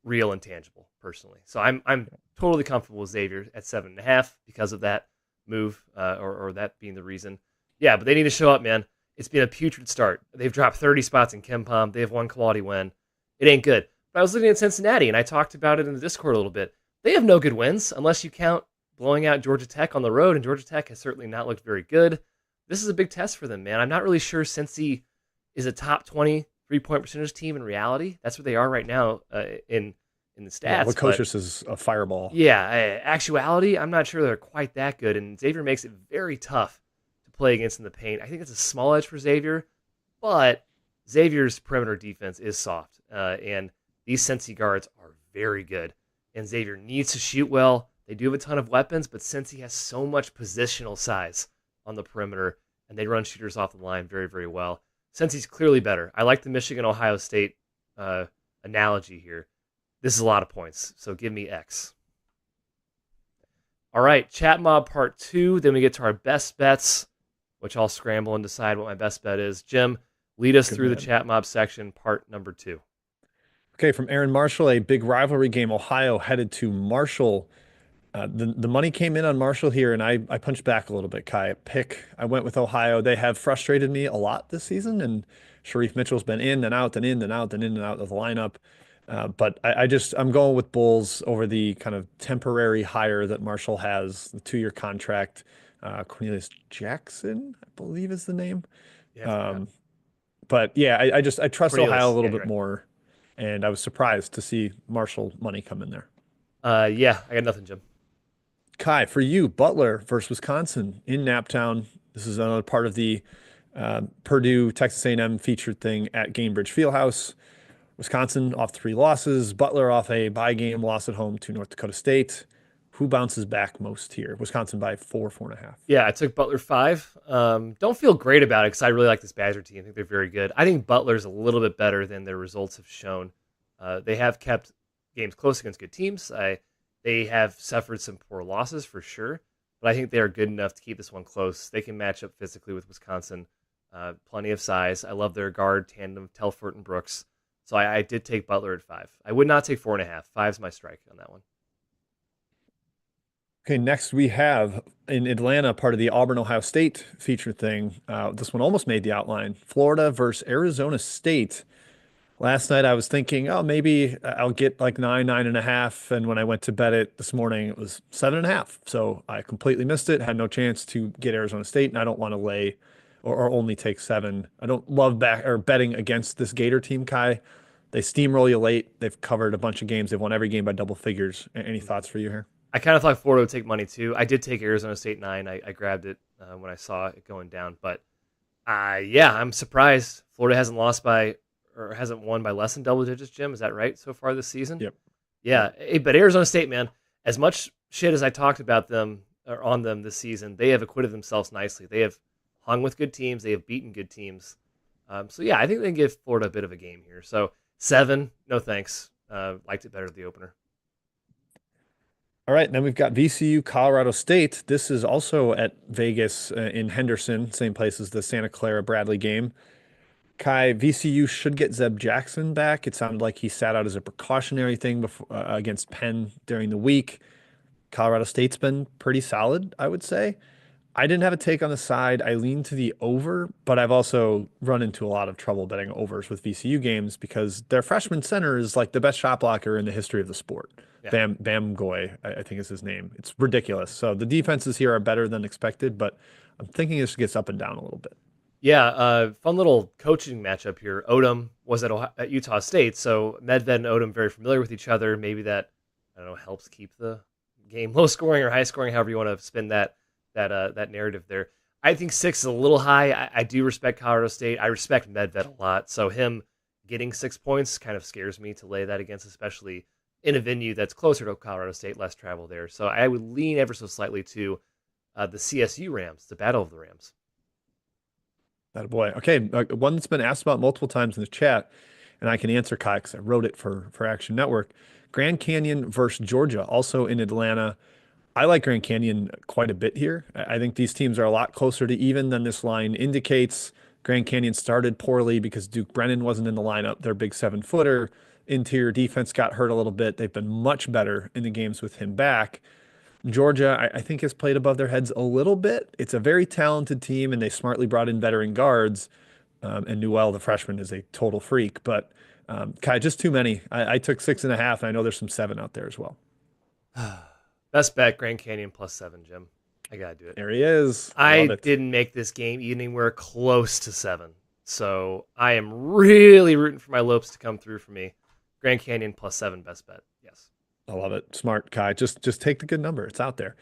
[SPEAKER 1] real and tangible, personally. So I'm totally comfortable with Xavier at 7.5 because of that move, or that being the reason. Yeah, but they need to show up, man. It's been a putrid start. They've dropped 30 spots in KenPom. They have one quality win. It ain't good. But I was looking at Cincinnati, and I talked about it in the Discord a little bit. They have no good wins, unless you count blowing out Georgia Tech on the road, and Georgia Tech has certainly not looked very good. This is a big test for them, man. I'm not really sure Cincy is a top 20 3-point percentage team in reality. That's what they are right now in the stats.
[SPEAKER 2] Yeah, Lukosius is a fireball.
[SPEAKER 1] Yeah, actuality, I'm not sure they're quite that good, and Xavier makes it very tough to play against in the paint. I think it's a small edge for Xavier, but Xavier's perimeter defense is soft, and these Cincy guards are very good, and Xavier needs to shoot well. They do have a ton of weapons, but Cincy has so much positional size on the perimeter, and they run shooters off the line very, very well. Cincy's clearly better. I like the Michigan-Ohio State analogy here. This is a lot of points, so give me X. All right, Chat Mob Part 2. Then we get to our best bets, which I'll scramble and decide what my best bet is. Jim, lead us
[SPEAKER 2] Good
[SPEAKER 1] through the
[SPEAKER 2] man.
[SPEAKER 1] Chat Mob section, part number 2.
[SPEAKER 2] Okay, from Aaron Marshall, a big rivalry game. Ohio headed to Marshall. The money came in on Marshall here, and I punched back a little bit, Kai. I went with Ohio. They have frustrated me a lot this season, and Sharif Mitchell's been in and out and in and out and in and out of the lineup. But I'm going with Bulls over the kind of temporary hire that Marshall has, the 2-year contract. Cornelius Jackson, I believe is the name.
[SPEAKER 1] Yeah, I forgot.
[SPEAKER 2] Um, but yeah, I trust Ohio a
[SPEAKER 1] Cornelius.
[SPEAKER 2] little
[SPEAKER 1] Yeah, you're
[SPEAKER 2] bit
[SPEAKER 1] right.
[SPEAKER 2] more, and I was surprised to see Marshall money come in there.
[SPEAKER 1] Yeah, I got nothing, Jim.
[SPEAKER 2] Kai, for you, Butler versus Wisconsin in Naptown. This is another part of the Purdue Texas A&M featured thing at Gainbridge Fieldhouse. Wisconsin off 3 losses. Butler off a bye game loss at home to North Dakota State. Who bounces back most here? Wisconsin by 4.5.
[SPEAKER 1] Yeah, I took Butler 5. Don't feel great about it because I really like this Badger team. I think they're very good. I think Butler's a little bit better than their results have shown. They have kept games close against good teams. They have suffered some poor losses for sure, but I think they are good enough to keep this one close. They can match up physically with Wisconsin. Plenty of size. I love their guard tandem, Telfort and Brooks. So I did take Butler at 5. I would not take 4.5. Five's my strike on that one.
[SPEAKER 2] Okay, next we have in Atlanta, part of the Auburn Ohio State feature thing. This one almost made the outline. Florida versus Arizona State. Last night I was thinking, oh, maybe I'll get like 9.5. And when I went to bet it this morning, it was 7.5. So I completely missed it, had no chance to get Arizona State, and I don't want to lay or only take 7. I don't love back or betting against this Gator team, Kai. They steamroll you late. They've covered a bunch of games. They've won every game by double figures. Any thoughts for you here?
[SPEAKER 1] I kind of thought Florida would take money too. I did take Arizona State 9. I grabbed it when I saw it going down. But yeah, I'm surprised Florida hasn't lost by or hasn't won by less than double digits, Jim. Is that right so far this season?
[SPEAKER 2] Yep.
[SPEAKER 1] Yeah. Hey, but Arizona State, man, as much shit as I talked about them or on them this season, they have acquitted themselves nicely. They have hung with good teams. They have beaten good teams. So yeah, I think they can give Florida a bit of a game here. So 7, no thanks. Liked it better at the opener.
[SPEAKER 2] All right, then we've got VCU, Colorado State. This is also at Vegas in Henderson, same place as the Santa Clara Bradley game. Kai, VCU should get Zeb Jackson back. It sounded like he sat out as a precautionary thing before, against Penn during the week. Colorado State's been pretty solid, I would say. I didn't have a take on the side. I leaned to the over, but I've also run into a lot of trouble betting overs with VCU games because their freshman center is like the best shot blocker in the history of the sport.
[SPEAKER 1] Yeah.
[SPEAKER 2] Bam Goy, I think is his name. It's ridiculous. So the defenses here are better than expected, but I'm thinking this gets up and down a little bit.
[SPEAKER 1] Yeah, fun little coaching matchup here. Odom was at Utah State, so Medved and Odom very familiar with each other. Maybe that, I don't know, helps keep the game low scoring or high scoring, however you want to spin that narrative there. I think 6 is a little high. I do respect Colorado State. I respect Medved a lot, so him getting 6 points kind of scares me to lay that against, especially in a venue that's closer to Colorado State, less travel there. So I would lean ever so slightly to the CSU Rams, the Battle of the Rams.
[SPEAKER 2] That boy. Okay, one that's been asked about multiple times in the chat, and I can answer Kai because I wrote it for Action Network. Grand Canyon versus Georgia, also in Atlanta. I like Grand Canyon quite a bit here. I think these teams are a lot closer to even than this line indicates. Grand Canyon started poorly because Duke Brennan wasn't in the lineup. Their big 7-footer interior defense got hurt a little bit. They've been much better in the games with him back. Georgia, I think, has played above their heads a little bit. It's a very talented team, and they smartly brought in veteran guards. And Newell, the freshman, is a total freak. But Kai, just too many. I took 6.5, and I know there's some 7 out there as well.
[SPEAKER 1] Best bet, Grand Canyon +7, Jim. I gotta do it.
[SPEAKER 2] There he is.
[SPEAKER 1] I
[SPEAKER 2] Love it.
[SPEAKER 1] didn't make this game anywhere close to 7, so I am really rooting for my Lopes to come through for me. Grand Canyon +7, best bet. Yes.
[SPEAKER 2] I love it. Smart, Kai. Just take the good number. It's out there.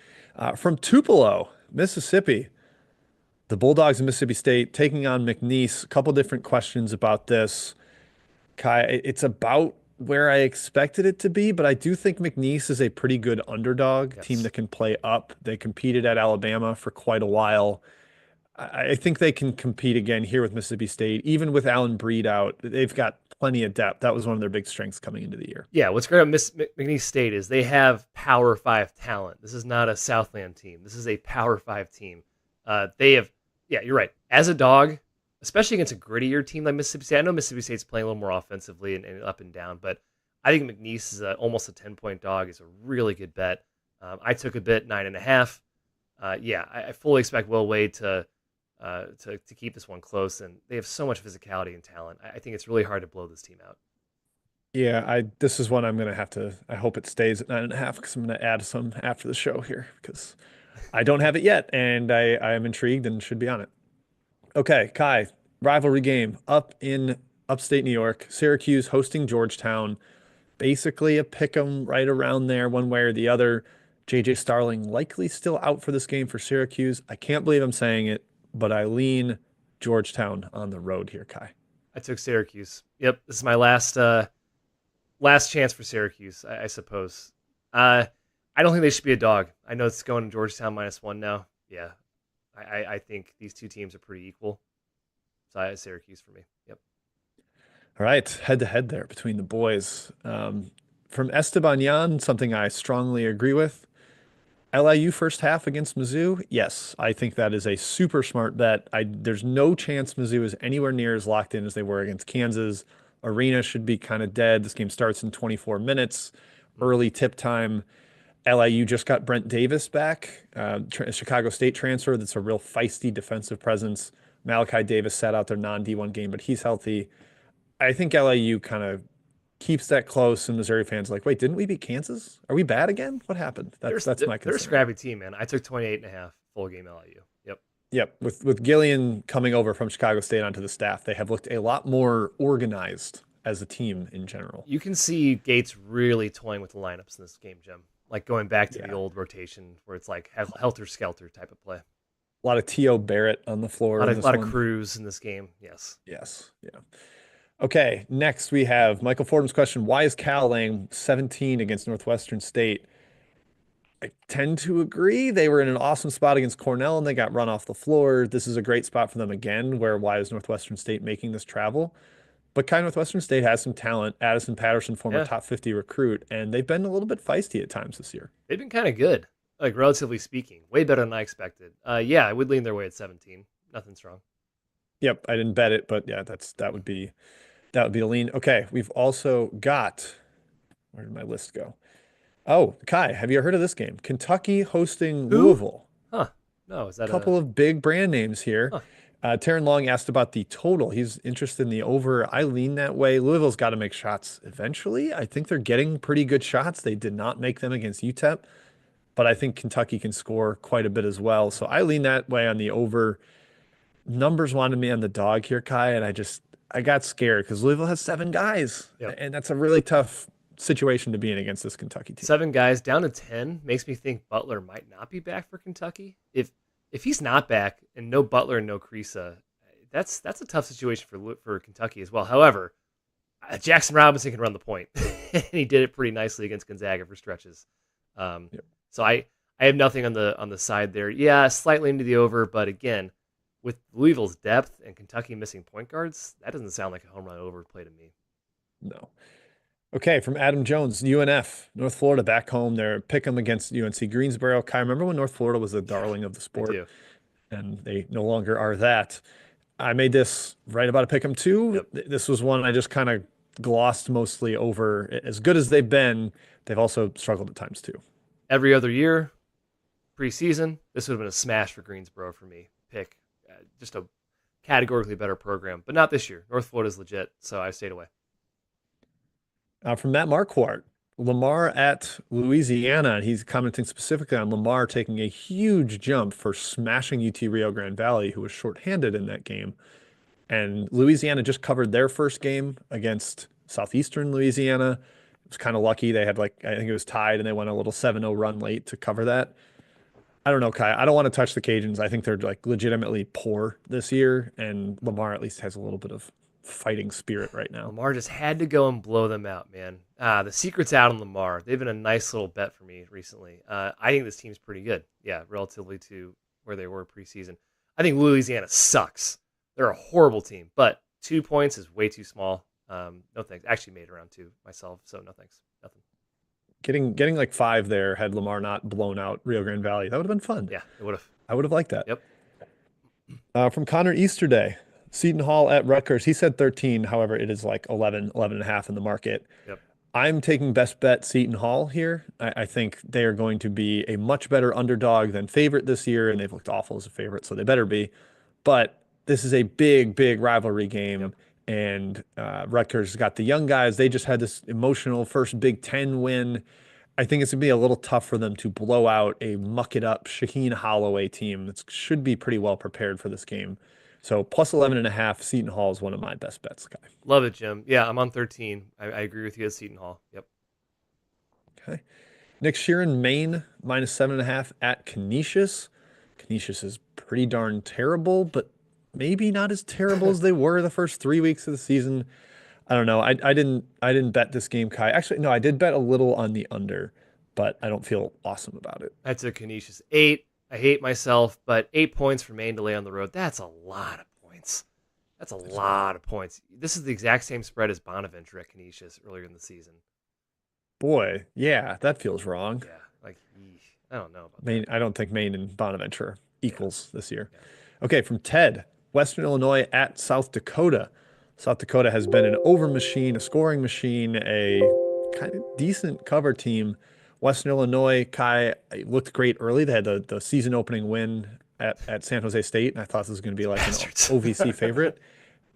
[SPEAKER 2] From Tupelo, Mississippi, the Bulldogs of Mississippi State taking on McNeese. A couple different questions about this. Kai, it's about where I expected it to be, but I do think McNeese is a pretty good underdog team
[SPEAKER 1] Yes.
[SPEAKER 2] that can play up. They competed at Alabama for quite a while. I think they can compete again here with Mississippi State. Even with Allen Breed out, they've got plenty of depth. That was one of their big strengths coming into the year.
[SPEAKER 1] Yeah, what's great about McNeese State is they have Power 5 talent. This is not a Southland team. This is a Power 5 team. They have, yeah, you're right. As a dog, especially against a grittier team like Mississippi State, I know Mississippi State's playing a little more offensively and up and down, but I think McNeese is almost a 10-point dog. Is a really good bet. I took a bet 9.5. Yeah, I fully expect Will Wade to keep this one close, and they have so much physicality and talent. I think it's really hard to blow this team out.
[SPEAKER 2] Yeah, this is one I'm gonna have to. I hope it stays at 9.5 because I'm gonna add some after the show here because I don't have it yet, and I am intrigued and should be on it. Okay, Kai, rivalry game up in upstate New York. Syracuse hosting Georgetown. Basically a pick 'em right around there, one way or the other. JJ Starling likely still out for this game for Syracuse. I can't believe I'm saying it, but I lean Georgetown on the road here, Kai.
[SPEAKER 1] I took Syracuse. Yep, this is my last chance for Syracuse, I suppose. I don't think they should be a dog. I know it's going to Georgetown -1 now. Yeah, I think these two teams are pretty equal. So I have Syracuse for me. Yep.
[SPEAKER 2] All right, head to head there between the boys. From Esteban Yan, something I strongly agree with. LIU first half against Mizzou. Yes, I think that is a super smart bet. There's no chance Mizzou is anywhere near as locked in as they were against Kansas. Arena should be kind of dead. This game starts in 24 minutes. Early tip time. LIU just got Brent Davis back, Chicago State transfer. That's a real feisty defensive presence. Malachi Davis sat out their non-D1 game, but he's healthy. I think LIU kind of keeps that close, and Missouri fans are like, wait, didn't we beat Kansas? Are we bad again? What happened? That's my concern.
[SPEAKER 1] They're a scrappy team, man. I took 28.5 full game LIU. Yep.
[SPEAKER 2] Yep. With Gillian coming over from Chicago State onto the staff, they have looked a lot more organized as a team in general.
[SPEAKER 1] You can see Gates really toying with the lineups in this game, Jim. Like going back to the old rotation where it's like helter-skelter type of play.
[SPEAKER 2] A lot of T.O. Barrett on the floor.
[SPEAKER 1] A lot of Cruz in this game. Yes.
[SPEAKER 2] Yes. Yeah. Okay. Next, we have Michael Fordham's question. Why is Cal laying 17 against Northwestern State? I tend to agree. They were in an awesome spot against Cornell and they got run off the floor. This is a great spot for them again, where why is Northwestern State making this travel? But Kai Northwestern State has some talent. Addison Patterson, former top 50 recruit, and they've been a little bit feisty at times this year.
[SPEAKER 1] They've been kind of good, like relatively speaking. Way better than I expected. Yeah, I would lean their way at 17. Nothing's wrong.
[SPEAKER 2] Yep, I didn't bet it, but yeah, that would be a lean. Okay, we've also got, where did my list go? Oh, Kai, have you heard of this game? Kentucky hosting Louisville.
[SPEAKER 1] Huh. No, is that
[SPEAKER 2] a couple of big brand names here? Huh. Taryn Long asked about the total. He's interested in the over. I lean that way. Louisville's got to make shots eventually. I think they're getting pretty good shots. They did not make them against UTEP, but I think Kentucky can score quite a bit as well. So I lean that way on the over. Numbers wanted me on the dog here, Kai, and I got scared because Louisville has 7 guys, and that's a really tough situation to be in against this Kentucky team.
[SPEAKER 1] 7 guys down to 10 makes me think Butler might not be back for Kentucky. If he's not back and no Butler and no Kriisa, that's a tough situation for Kentucky as well. However, Jackson Robinson can run the point, and he did it pretty nicely against Gonzaga for stretches. So I have nothing on the side there. Yeah, slightly into the over, but again, with Louisville's depth and Kentucky missing point guards, that doesn't sound like a home run overplay to me.
[SPEAKER 2] No. Okay, from Adam Jones, UNF, North Florida back home. They're pick 'em against UNC Greensboro. Kai, remember when North Florida was the darling of the sport?
[SPEAKER 1] I do.
[SPEAKER 2] And they no longer are that. I made this right about a pick 'em too. Yep. This was one I just kind of glossed mostly over. As good as they've been, they've also struggled at times too.
[SPEAKER 1] Every other year, preseason, this would have been a smash for Greensboro for me. Pick just a categorically better program, but not this year. North Florida's legit, so I stayed away.
[SPEAKER 2] From Matt Marquardt, Lamar at Louisiana, and he's commenting specifically on Lamar taking a huge jump for smashing UT Rio Grande Valley, who was shorthanded in that game. And Louisiana just covered their first game against Southeastern Louisiana. It was kind of lucky. They had I think it was tied, and they went a little 7-0 run late to cover that. I don't know, Kai. I don't want to touch the Cajuns. I think they're legitimately poor this year, and Lamar at least has a little bit of fighting spirit right now.
[SPEAKER 1] Lamar just had to go and blow them out, man. The secret's out on Lamar. They've been a nice little bet for me recently. I think this team's pretty good. Yeah, relatively to where they were preseason. I think Louisiana sucks. They're a horrible team, but 2 points is way too small. No thanks. Actually made around 2 myself, so no thanks. Nothing.
[SPEAKER 2] Getting like 5 there had Lamar not blown out Rio Grande Valley. That would have been fun.
[SPEAKER 1] Yeah, it would have.
[SPEAKER 2] I would have liked that.
[SPEAKER 1] Yep.
[SPEAKER 2] From Connor Easterday, Seton Hall at Rutgers. He said 13. However, it is like 11, 11 and a half in the market.
[SPEAKER 1] Yep.
[SPEAKER 2] I'm taking best bet Seton Hall here. I think they are going to be a much better underdog than favorite this year, and they've looked awful as a favorite, so they better be. But this is a big, big rivalry game,
[SPEAKER 1] Yep.
[SPEAKER 2] and Rutgers got the young guys. They just had this emotional first Big Ten win. I think it's going to be a little tough for them to blow out a muck it up Shaheen Holloway team that should be pretty well prepared for this game. So plus 11 and a half, Seton Hall is one of my best bets, Guy.
[SPEAKER 1] Love it, Jim. Yeah, I'm on 13. I agree with you at Seton Hall. Yep.
[SPEAKER 2] Okay. Nick Sheeran, Maine, minus 7.5 at Canisius. Canisius is pretty darn terrible, but maybe not as terrible as they were the first 3 weeks of the season. I don't know. I didn't bet this game, Kai. Actually, no, I did bet a little on the under, but I don't feel awesome about it.
[SPEAKER 1] I took Canisius 8. I hate myself, but 8 points for Maine to lay on the road. That's a lot of points. That's a lot of points. This is the exact same spread as Bonaventure at Canisius earlier in the season.
[SPEAKER 2] Boy, yeah, that feels wrong.
[SPEAKER 1] Yeah, like, I don't know about
[SPEAKER 2] Maine, I don't think Maine and Bonaventure are equals this year.
[SPEAKER 1] Yeah.
[SPEAKER 2] Okay, from Ted, Western Illinois at South Dakota. South Dakota has been an over machine, a scoring machine, a kind of decent cover team. Western Illinois, Kai, looked great early. They had the season opening win at San Jose State, and I thought this was going to be like
[SPEAKER 1] Bastards.
[SPEAKER 2] an OVC favorite.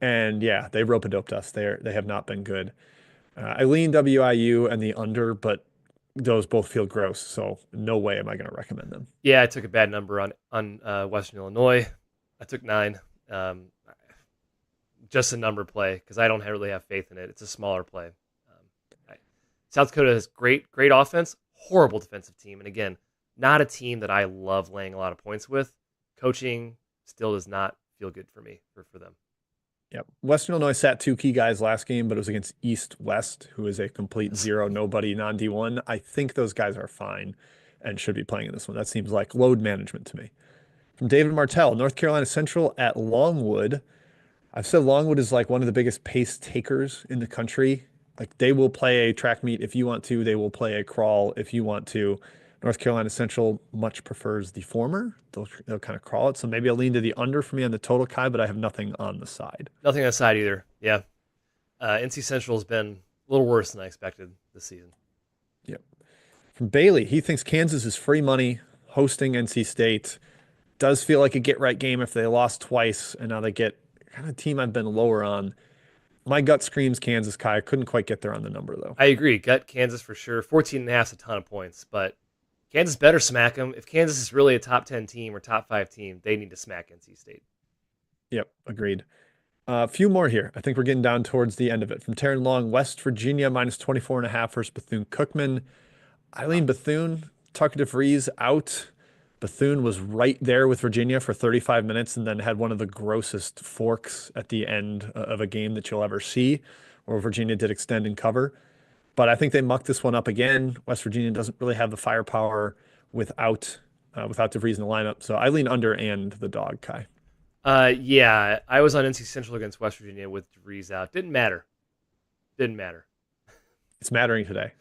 [SPEAKER 2] And yeah, they rope-a-doped us. They have not been good. I lean WIU and the under, but those both feel gross, so no way am I going to recommend them.
[SPEAKER 1] Yeah, I took a bad number on Western Illinois. I took 9. Just a number play because I don't really have faith in it. It's a smaller play. South Dakota has great offense, horrible defensive team, and again, not a team that I love laying a lot of points with. Coaching still does not feel good for me for them.
[SPEAKER 2] Yep. Western Illinois sat 2 key guys last game, but it was against East West, who is a complete zero, nobody, non-D1. I think those guys are fine and should be playing in this one. That seems like load management to me. From David Martell, North Carolina Central at Longwood. I've said Longwood is like one of the biggest pace takers in the country. Like they will play a track meet if you want to. They will play a crawl if you want to. North Carolina Central much prefers the former. They'll kind of crawl it. So maybe I'll lean to the under for me on the total, Kai, but I have nothing on the side.
[SPEAKER 1] Nothing on the side either. Yeah. NC Central has been a little worse than I expected this season.
[SPEAKER 2] Yep. From Bailey, he thinks Kansas is free money hosting NC State. Does feel like a get-right game if they lost twice, and now they get kind of team I've been lower on. My gut screams Kansas, Kai. I couldn't quite get there on the number, though.
[SPEAKER 1] I agree. Gut Kansas for sure. 14.5 is a ton of points, but Kansas better smack them. If Kansas is really a top 10 team or top 5 team, they need to smack NC State.
[SPEAKER 2] Yep, agreed. A few more here. I think we're getting down towards the end of it. From Taryn Long, West Virginia, minus 24.5 versus Bethune-Cookman. Eileen Bethune, Tucker DeVries out. Bethune was right there with Virginia for 35 minutes and then had one of the grossest forks at the end of a game that you'll ever see, where Virginia did extend and cover. But I think they mucked this one up again. West Virginia doesn't really have the firepower without DeVries in the lineup. So I lean under and the dog, Kai.
[SPEAKER 1] Yeah, I was on NC Central against West Virginia with DeVries out. Didn't matter.
[SPEAKER 2] It's mattering today.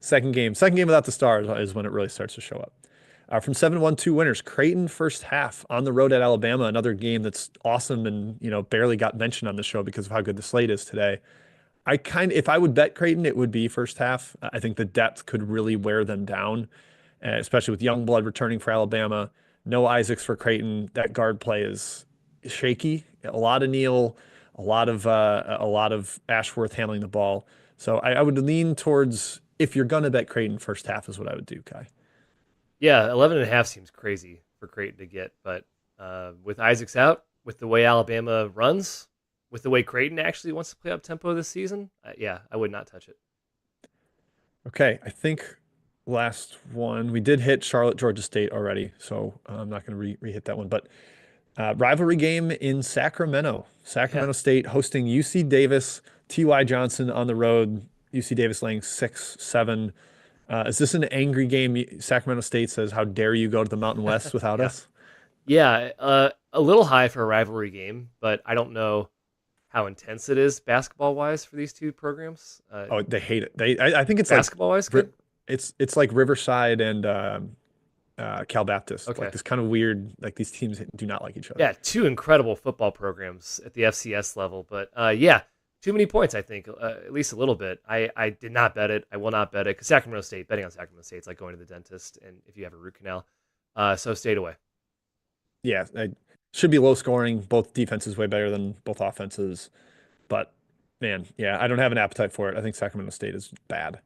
[SPEAKER 2] Second game without the stars is when it really starts to show up. From 7-1-2 winners, Creighton first half on the road at Alabama, another game that's awesome and barely got mentioned on the show because of how good the slate is today. If I would bet Creighton, it would be first half. I think the depth could really wear them down, especially with young blood returning for Alabama. No Isaacs for Creighton. That guard play is shaky. A lot of Neal, a lot of Ashworth handling the ball. So I would lean towards, if you're gonna bet Creighton, first half is what I would do, Kai.
[SPEAKER 1] Yeah, 11.5 seems crazy for Creighton to get, but with Isaacs out, with the way Alabama runs, with the way Creighton actually wants to play up tempo this season, I would not touch it.
[SPEAKER 2] Okay, I think last one, we did hit Charlotte, Georgia State already, so I'm not going to re-hit that one. But rivalry game in Sacramento. Sacramento State hosting UC Davis, T.Y. Johnson on the road, UC Davis laying 6-7. Is this an angry game? Sacramento State says, how dare you go to the Mountain West without us?
[SPEAKER 1] Yeah, a little high for a rivalry game, but I don't know how intense it is basketball wise for these two programs.
[SPEAKER 2] Oh, they hate it. I think it's like
[SPEAKER 1] Basketball wise, good.
[SPEAKER 2] it's like Riverside and Cal Baptist, like
[SPEAKER 1] Okay.
[SPEAKER 2] this kind of weird. Like these teams do not like each other.
[SPEAKER 1] Yeah, two incredible football programs at the FCS level, but yeah, too many points. I think at least a little bit. I did not bet it. I will not bet it because Sacramento State betting on Sacramento State is like going to the dentist, and if you have a root canal, so stayed away.
[SPEAKER 2] Yeah, it should be low scoring. Both defenses way better than both offenses, but man, yeah, I don't have an appetite for it. I think Sacramento State is bad.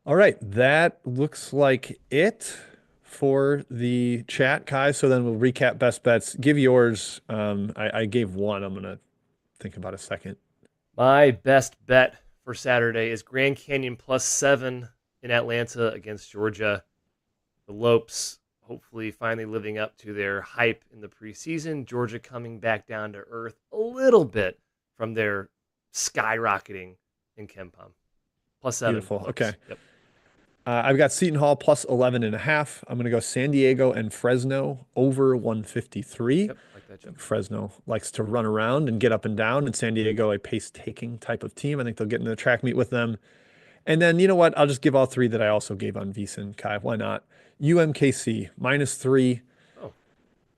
[SPEAKER 2] All right, that looks like it for the chat, Kai. So then we'll recap best bets. Give yours. I gave one. I'm gonna think about a second.
[SPEAKER 1] My best bet for Saturday is Grand Canyon +7 in Atlanta against Georgia. The Lopes hopefully finally living up to their hype in the preseason. Georgia coming back down to earth a little bit from their skyrocketing in KenPom. +7.
[SPEAKER 2] Beautiful.
[SPEAKER 1] Lopes.
[SPEAKER 2] Okay.
[SPEAKER 1] Yep.
[SPEAKER 2] I've got Seton Hall +11.5. I'm gonna go San Diego and Fresno over 153.
[SPEAKER 1] Yep. Like that, Jim.
[SPEAKER 2] Fresno likes to run around and get up and down, and San Diego a pace-taking type of team. I think they'll get into the track meet with them. And then you know what? I'll just give all three that I also gave on VSiN, Kai. Why not? UMKC -3.
[SPEAKER 1] Oh,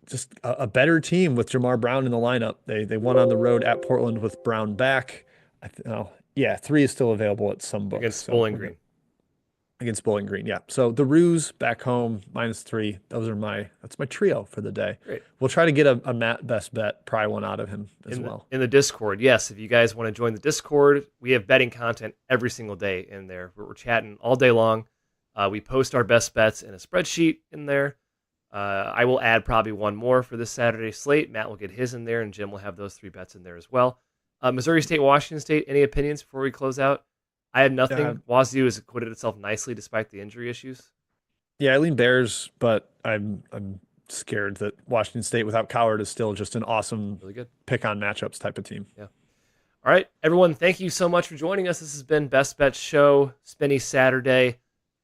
[SPEAKER 2] Just a better team with Jamar Brown in the lineup. They won on the road at Portland with Brown back. Oh, yeah, 3 is still available at some books.
[SPEAKER 1] against
[SPEAKER 2] So
[SPEAKER 1] Bowling Green.
[SPEAKER 2] against Bowling Green, yeah. So the Roos back home -3. That's my trio for the day.
[SPEAKER 1] Great.
[SPEAKER 2] We'll try to get a Matt best bet, pry one out of him as well.
[SPEAKER 1] In the Discord, yes. If you guys want to join the Discord, we have betting content every single day in there. We're chatting all day long. We post our best bets in a spreadsheet in there. I will add probably one more for this Saturday slate. Matt will get his in there, and Jim will have those 3 bets in there as well. Missouri State, Washington State, any opinions before we close out? I had nothing. Wazoo has acquitted itself nicely despite the injury issues.
[SPEAKER 2] Yeah, I lean Bears, but I'm scared that Washington State without Coward is still just an awesome
[SPEAKER 1] Really good
[SPEAKER 2] pick on matchups type of team.
[SPEAKER 1] Yeah. All right, everyone, thank you so much for joining us. This has been Best Bet Show, Spinny Saturday.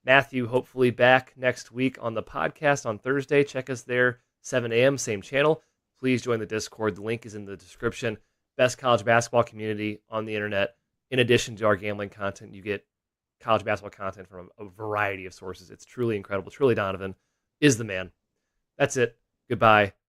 [SPEAKER 1] Matthew, hopefully back next week on the podcast on Thursday. Check us there, 7 a.m., same channel. Please join the Discord. The link is in the description. Best college basketball community on the internet. In addition to our gambling content, you get college basketball content from a variety of sources. It's truly incredible. Truly Donovan is the man. That's it. Goodbye.